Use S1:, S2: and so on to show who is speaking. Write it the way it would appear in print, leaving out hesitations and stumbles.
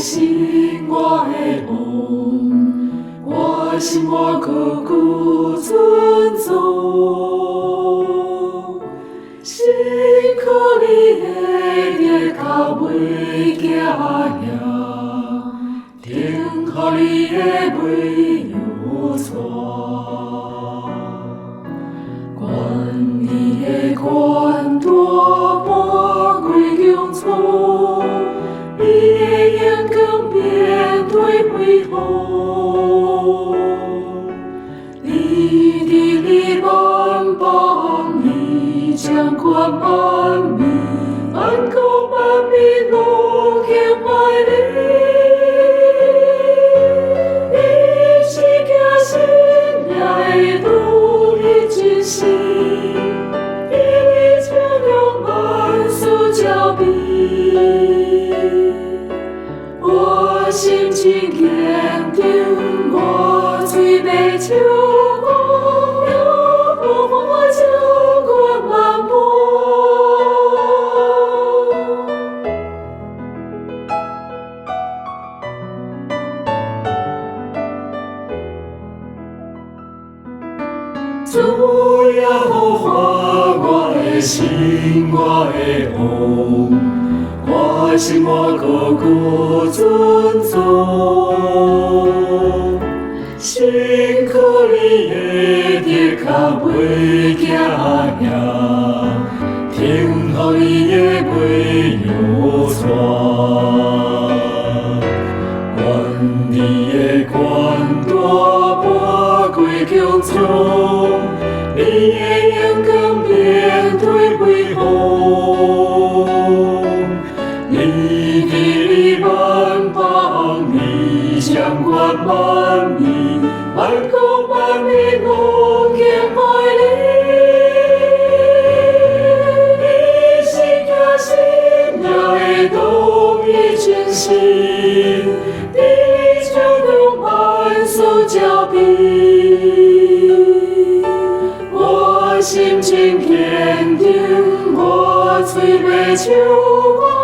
S1: 心，我的王，我心我高举尊重。辛苦你的日头袂惊吓，听乎你的袂忧喘。愿你的权大满归强壮，你的眼光面对辉煌。你的力万邦，你掌管万民，万国万民拢敬拜你。你是行善也会努力尽心，你照亮万事交臂。我心情坚定，我嘴袂笑我，有我掌管万邦。主耶和华，我的心，我的王。我心我高举尊重，辛苦你的日脚袂惊吓，听乎你的袂忧喘。愿你的权大满归强壮，你的眼光面对辉煌。你的力万邦，你掌管万民，万国万民拢敬拜你。你是行善也会努力尽心，你照亮万事交臂。我心情坚定，我嘴袂笑我。